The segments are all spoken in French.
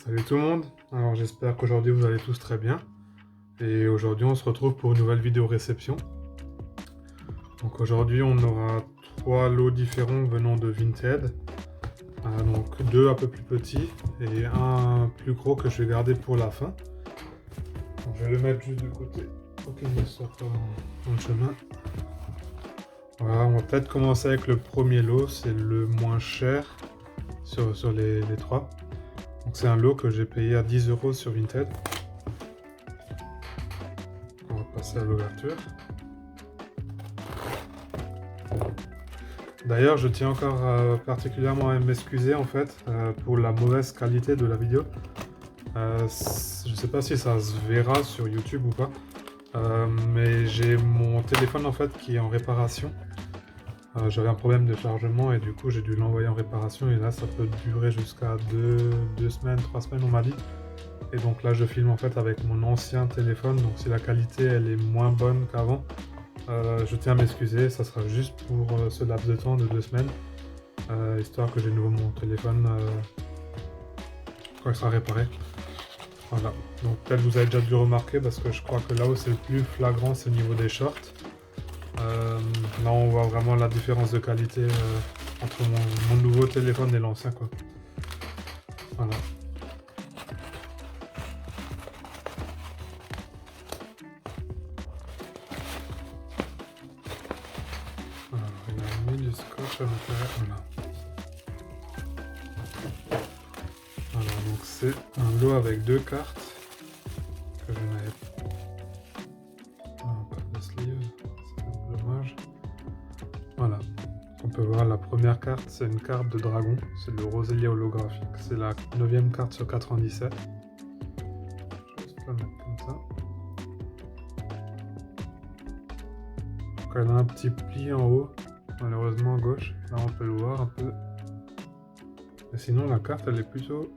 Salut tout le monde, alors j'espère qu'aujourd'hui vous allez tous très bien. Et aujourd'hui on se retrouve pour une nouvelle vidéo réception. Donc aujourd'hui on aura 3 lots différents venant de Vinted. Donc 2 un peu plus petits et un plus gros que je vais garder pour la fin. Donc, je vais le mettre juste de côté pour qu'il ne soit pas dans le chemin. Voilà, on va peut-être commencer avec le premier lot, c'est le moins cher sur les 3. Donc c'est un lot que j'ai payé à 10 € sur Vinted. On va passer à l'ouverture. D'ailleurs, je tiens encore particulièrement à m'excuser en fait pour la mauvaise qualité de la vidéo. Je ne sais pas si ça se verra sur YouTube ou pas, mais j'ai mon téléphone en fait qui est en réparation. J'avais un problème de chargement et du coup j'ai dû l'envoyer en réparation et là ça peut durer jusqu'à 2 semaines, 3 semaines on m'a dit. Et donc là je filme en fait avec mon ancien téléphone, donc si la qualité elle est moins bonne qu'avant, je tiens à m'excuser, ça sera juste pour ce laps de temps de 2 semaines, histoire que j'ai de nouveau mon téléphone quand il sera réparé. Voilà, donc peut-être vous avez déjà dû remarquer parce que je crois que là où c'est le plus flagrant c'est au niveau des shorts. Là on voit vraiment la différence de qualité entre mon nouveau téléphone et l'ancien quoi. Voilà. Alors, il a mis du scotch à l'intérieur. Voilà. Voilà, donc c'est un lot avec 2 cartes que je n'avais pas de sleeve, c'est dommage. Voilà, on peut voir la première carte, c'est une carte de dragon, c'est le Rosélia holographique, c'est la 9e carte sur 97. Je vais juste la mettre comme ça. Donc elle a un petit pli en haut, malheureusement à gauche, là on peut le voir un peu. Mais sinon la carte elle est plutôt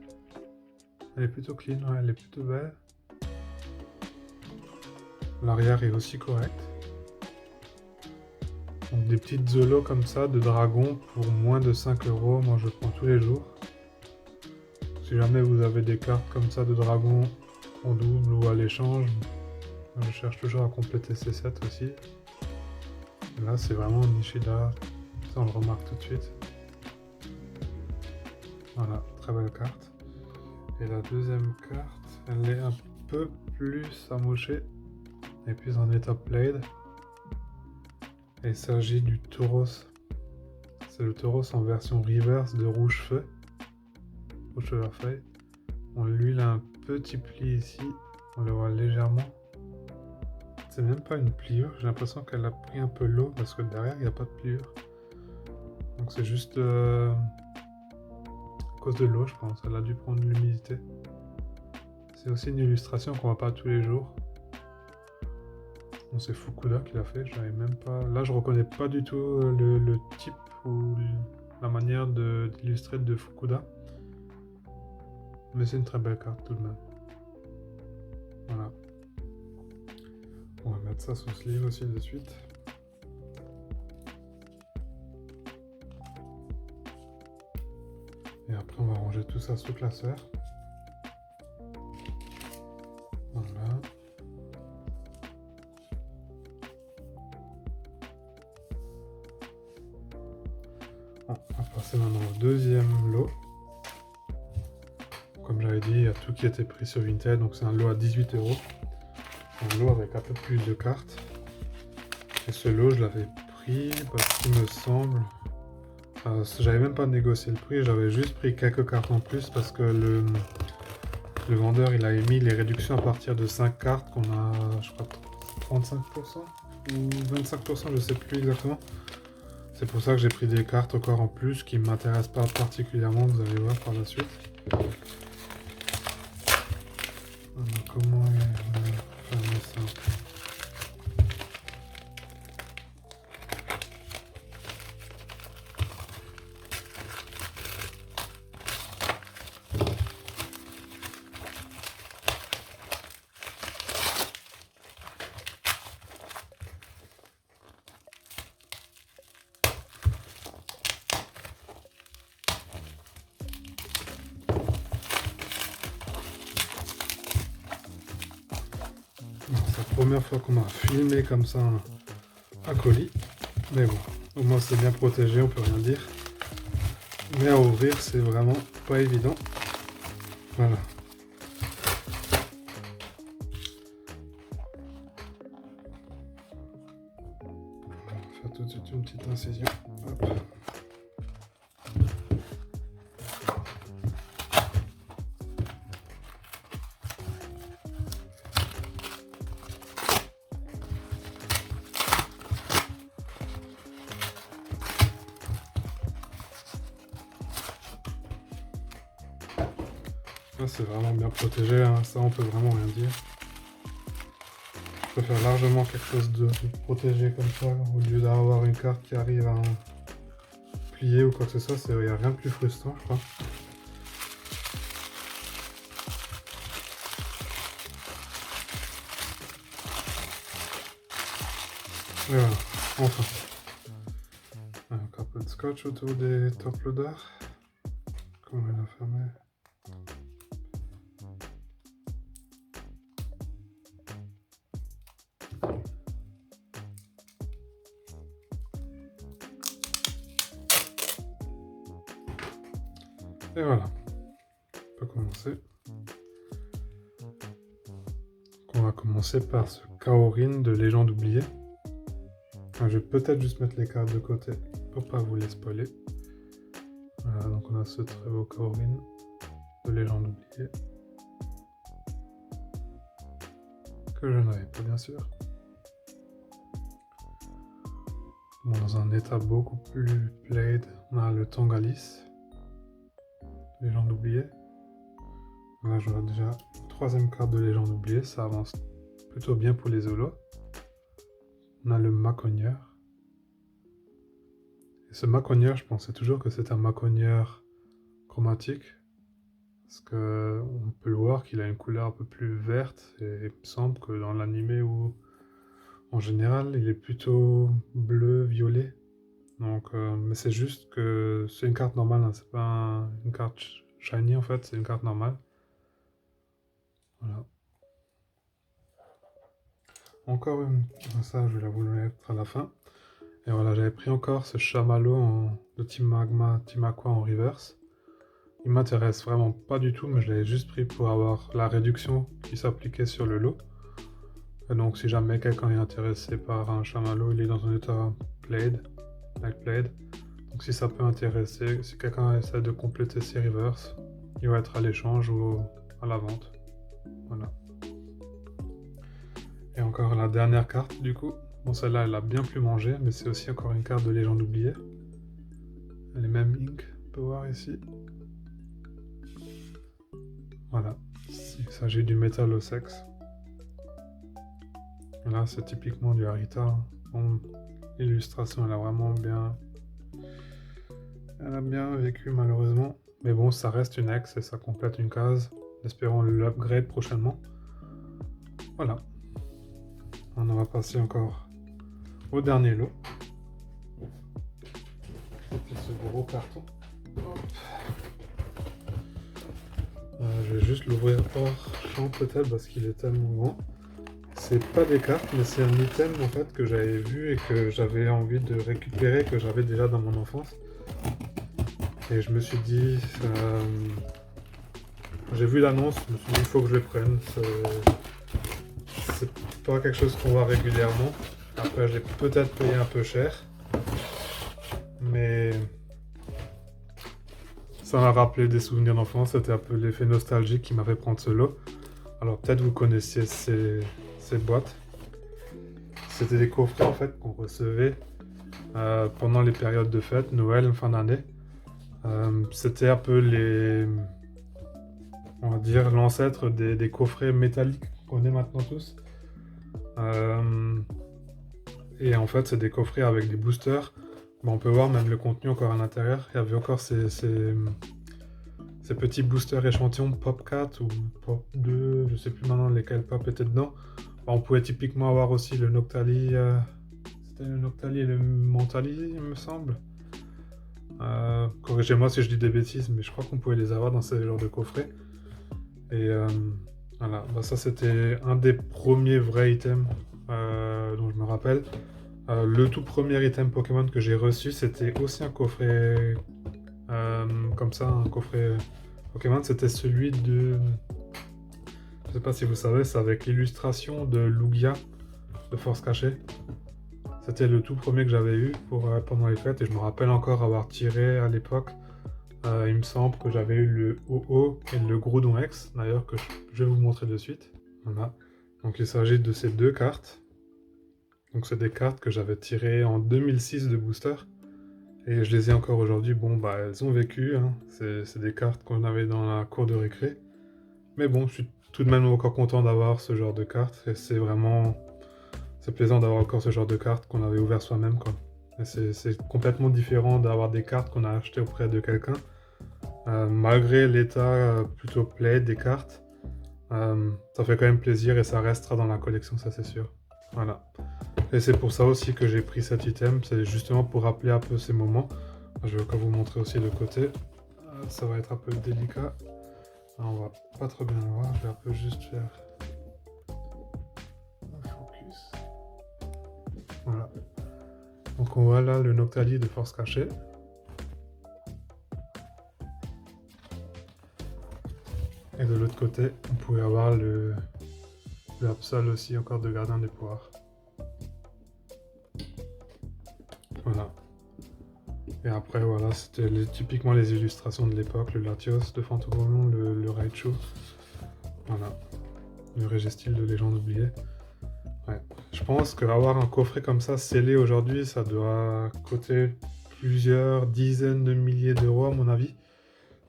clean, ouais, elle est plutôt belle. L'arrière est aussi correct. Donc des petites zolos comme ça de dragon pour moins de 5 €, moi je prends tous les jours. Si jamais vous avez des cartes comme ça de dragon en double ou à l'échange, je cherche toujours à compléter ces sets aussi. Là c'est vraiment Nishida, ça on le remarque tout de suite. Voilà, très belle carte. Et la deuxième carte, elle est un peu plus amochée et plus en état played. Et il s'agit du Tauros. C'est le Tauros en version reverse de rouge feu. Rouge feu vert feuille. Bon, lui il a un petit pli ici, on le voit légèrement. C'est même pas une pliure, j'ai l'impression qu'elle a pris un peu l'eau parce que derrière il n'y a pas de pliure. Donc c'est juste à cause de l'eau je pense, elle a dû prendre de l'humidité. C'est aussi une illustration qu'on voit pas tous les jours. Bon, c'est Fukuda qui l'a fait, j'avais même pas... Là je reconnais pas du tout le type ou la manière d'illustrer de Fukuda. Mais c'est une très belle carte tout de même. Voilà. On va mettre ça sous sleeve aussi de suite. Et après on va ranger tout ça sous classeur. Voilà. Bon, on va passer maintenant au deuxième lot. Comme j'avais dit, il y a tout qui était pris sur Vinted, donc c'est un lot à 18 €. Un lot avec un peu plus de cartes. Et ce lot, je l'avais pris parce qu'il me semble... j'avais même pas négocié le prix, j'avais juste pris quelques cartes en plus parce que le vendeur il a émis les réductions à partir de 5 cartes qu'on a, je crois, 35% ou 25%, je sais plus exactement. C'est pour ça que j'ai pris des cartes encore en plus qui ne m'intéressent pas particulièrement, vous allez voir par la suite. Alors, comment fermer ça? première fois qu'on m'a filmé comme ça un colis. Mais bon, au moins c'est bien protégé, on peut rien dire. Mais à ouvrir, c'est vraiment pas évident. Voilà. On va faire tout de suite une petite incision. Hop. Là, c'est vraiment bien protégé, hein. Ça on peut vraiment rien dire. Je préfère largement quelque chose de protégé comme ça, au lieu d'avoir une carte qui arrive à plier ou quoi que ce soit. Il n'y a rien de plus frustrant, je crois. Et voilà, enfin. Un peu de scotch autour des top loaders. Comment on va la fermer? Et voilà, on peut commencer. On va commencer par ce Kaorin de Légende oubliée. Enfin, je vais peut-être juste mettre les cartes de côté pour pas vous les spoiler. Voilà, donc on a ce très beau Kaorin de Légende oubliée. Que je n'avais pas bien sûr. Bon, dans un état beaucoup plus played, on a le Tangalis. Légende oubliée. Là, je vois déjà une troisième carte de Légende oubliée, ça avance plutôt bien pour les holos. On a le Macogneur. Et ce Macogneur, je pensais toujours que c'était un Macogneur chromatique. Parce qu'on peut le voir qu'il a une couleur un peu plus verte. Et il me semble que dans l'animé où en général il est plutôt bleu-violet. Donc, mais c'est juste que c'est une carte normale, hein. C'est pas une carte shiny en fait, c'est une carte normale. Voilà. Encore une, ça je vais vous le mettre à la fin. Et voilà, j'avais pris encore ce chamallow de Team Magma, Team Aqua en reverse. Il m'intéresse vraiment pas du tout, mais je l'avais juste pris pour avoir la réduction qui s'appliquait sur le lot. Et donc si jamais quelqu'un est intéressé par un chamallow, il est dans un état played, like played. Donc si ça peut intéresser, si quelqu'un essaie de compléter ses reverse, il va être à l'échange ou à la vente. Voilà. Et encore la dernière carte du coup. Bon, celle-là elle a bien plus mangé, mais c'est aussi encore une carte de Légende oubliée. Elle est même ink, on peut voir ici. Voilà, il s'agit du Metallosex. Là c'est typiquement du Harita. Bon, l'illustration elle a vraiment bien... Elle a bien vécu malheureusement. Mais bon, ça reste une ex et ça complète une case. Espérons l'upgrade prochainement. Voilà. On va passer encore au dernier lot. C'est ce gros carton. Je vais juste l'ouvrir hors champ peut-être parce qu'il est tellement grand. C'est pas des cartes, mais c'est un item en fait que j'avais vu et que j'avais envie de récupérer, que j'avais déjà dans mon enfance. Et je me suis dit, j'ai vu l'annonce, je me suis dit il faut que je le prenne. C'est pas quelque chose qu'on voit régulièrement. Après, j'ai peut-être payé un peu cher, mais ça m'a rappelé des souvenirs d'enfance. C'était un peu l'effet nostalgique qui m'a fait prendre ce lot. Alors peut-être vous connaissiez ces boîtes. C'était des coffrets en fait qu'on recevait pendant les périodes de fête, Noël, fin d'année. C'était un peu on va dire l'ancêtre des coffrets métalliques qu'on connaît maintenant tous. Et en fait c'est des coffrets avec des boosters. Bon, on peut voir même le contenu encore à l'intérieur. Il y avait encore ces petits boosters échantillons Pop 4 ou Pop 2, je sais plus maintenant lesquels Pop étaient dedans. On pouvait typiquement avoir aussi le Noctali, c'était le Noctali et le Mentali il me semble. Corrigez-moi si je dis des bêtises, mais je crois qu'on pouvait les avoir dans ce genre de coffret. Et Voilà, bah ça c'était un des premiers vrais items dont je me rappelle. Le tout premier item Pokémon que j'ai reçu, c'était aussi un coffret comme ça, un coffret Pokémon. C'était celui de... Je sais pas si vous savez, c'est avec l'illustration de Lugia de Force Cachée. C'était le tout premier que j'avais eu pendant les fêtes et je me rappelle encore avoir tiré à l'époque. Il me semble que j'avais eu le OO et le Groudon X, d'ailleurs, que je vais vous montrer de suite. Voilà. Donc il s'agit de ces deux cartes. Donc c'est des cartes que j'avais tirées en 2006 de booster. Et je les ai encore aujourd'hui. Bon, bah elles ont vécu, hein. C'est des cartes qu'on avait dans la cour de récré. Mais bon, je suis tout de même encore content d'avoir ce genre de cartes. Et c'est vraiment... C'est plaisant d'avoir encore ce genre de cartes qu'on avait ouvert soi-même, quoi. Et c'est complètement différent d'avoir des cartes qu'on a achetées auprès de quelqu'un. Malgré l'état plutôt plaid des cartes, ça fait quand même plaisir et ça restera dans la collection, ça c'est sûr. Voilà. Et c'est pour ça aussi que j'ai pris cet item, c'est justement pour rappeler un peu ces moments. Je vais encore vous montrer aussi le côté. Ça va être un peu délicat. Alors, on va pas trop bien le voir, je vais un peu juste faire un focus. Voilà. Donc on voit là le Noctali de Force Cachée. Et de l'autre côté, on pouvait avoir le Absol aussi, encore de Gardien des Poires. Voilà. Et après, voilà, c'était typiquement les illustrations de l'époque, le Latios de Fantôme, le Raichu. Voilà. Le Régestil de Légende oubliée. Ouais. Je pense qu'avoir un coffret comme ça scellé aujourd'hui, ça doit coûter plusieurs dizaines de milliers d'euros à mon avis.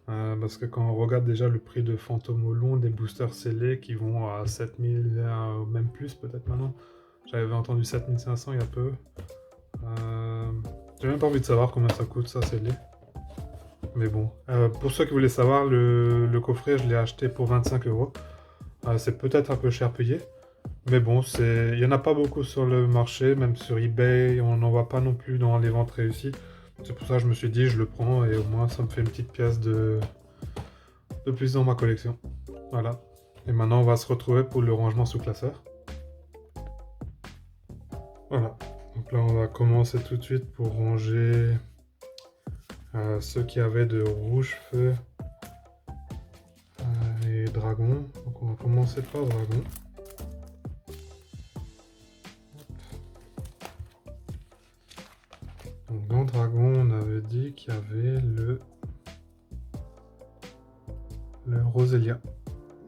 Parce que quand on regarde déjà le prix de Fantôme au long, des boosters scellés qui vont à 7000, même plus peut-être maintenant. J'avais entendu 7500 il y a peu. J'ai même pas envie de savoir combien ça coûte ça scellé. Mais bon, pour ceux qui voulaient savoir, le coffret je l'ai acheté pour 25 euros. C'est peut-être un peu cher payé. Mais bon, il n'y en a pas beaucoup sur le marché, même sur eBay, on n'en voit pas non plus dans les ventes réussies. C'est pour ça que je me suis dit, je le prends et au moins ça me fait une petite pièce de plus dans ma collection. Voilà. Et maintenant, on va se retrouver pour le rangement sous classeur. Voilà. Donc là, on va commencer tout de suite pour ranger ceux qui avaient de rouge feu et dragon. Donc on va commencer par dragon. Donc dans dragon, on avait dit qu'il y avait le Roselia.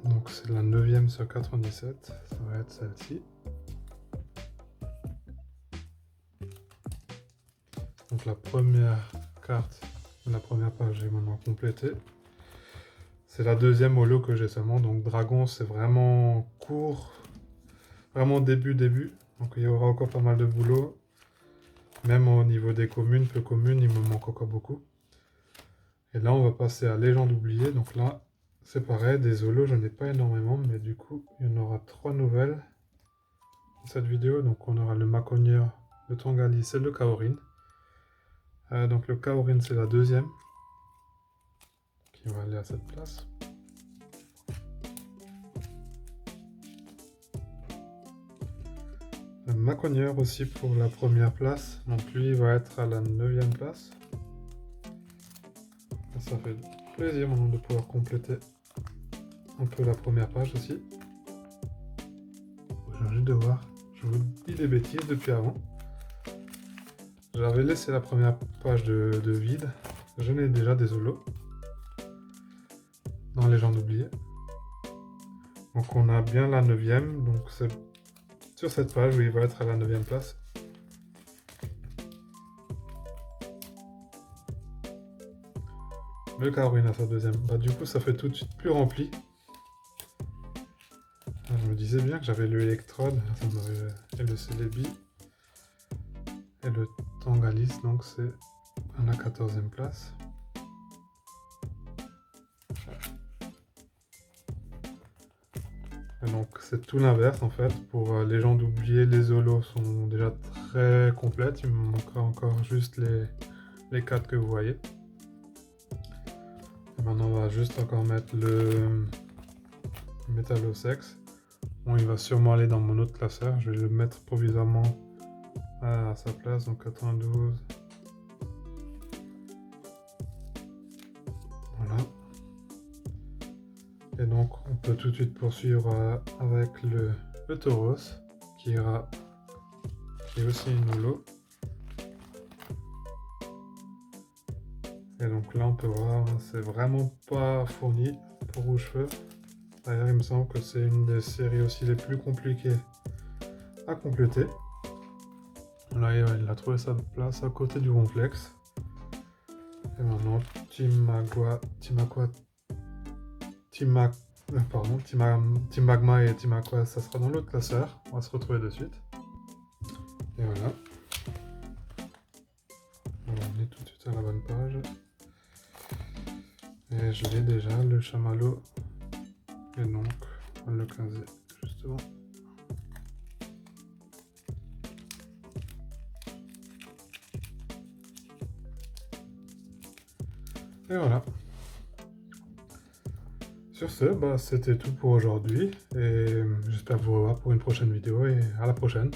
Donc c'est la 9ème sur 97, ça va être celle-ci. Donc la première carte, la première page est maintenant complétée. C'est la deuxième holo que j'ai seulement, donc dragon c'est vraiment court, vraiment début. Donc il y aura encore pas mal de boulot. Même au niveau des communes, peu communes, il me manque encore beaucoup. Et là on va passer à Légende oubliée, donc là c'est pareil, des holos, je n'ai pas énormément, mais du coup, il y en aura 3 nouvelles dans cette vidéo. Donc on aura le Maconieur, le Tangalis et le Kaorin. Donc le Kaorin, c'est la deuxième qui va aller à cette place. Le Maconieur aussi pour la première place. Donc lui, il va être à la 9ème place. Ça fait plaisir maintenant de pouvoir compléter un peu la première page aussi. J'ai juste de voir. Je vous dis des bêtises depuis avant. J'avais laissé la première page de vide. Je n'ai déjà des holos dans Légende oubliée. Donc on a bien la 9ème. Donc c'est sur cette page où il va être à la 9ème place. Le Kaorin à sa deuxième. Bah, du coup, ça fait tout de suite plus rempli. Je me disais bien que j'avais le Electrode et le Celebi. Et le Tangalis, donc c'est à la 14ème place. Et donc c'est tout l'inverse en fait. Pour les gens d'oublier, les holos sont déjà très complètes. Il me manquera encore juste les 4 que vous voyez. Et maintenant on va juste encore mettre Italo-Sex. Bon, il va sûrement aller dans mon autre classeur. Je vais le mettre provisoirement à sa place, donc 92. Voilà. Et donc, on peut tout de suite poursuivre avec le Tauros, qui est aussi une holo. Et donc là, on peut voir, c'est vraiment pas fourni pour Rouge-Feu. D'ailleurs, il me semble que c'est une des séries aussi les plus compliquées à compléter. Là, il a trouvé sa place à côté du Ronflex. Et maintenant, Team Magma et Team Aqua, ça sera dans l'autre classeur. On va se retrouver de suite. Et voilà. On est tout de suite à la bonne page. Et je l'ai déjà, le chamallow. Et donc, on va le caser justement. Et voilà. Sur ce, c'était tout pour aujourd'hui. Et j'espère vous revoir pour une prochaine vidéo et à la prochaine.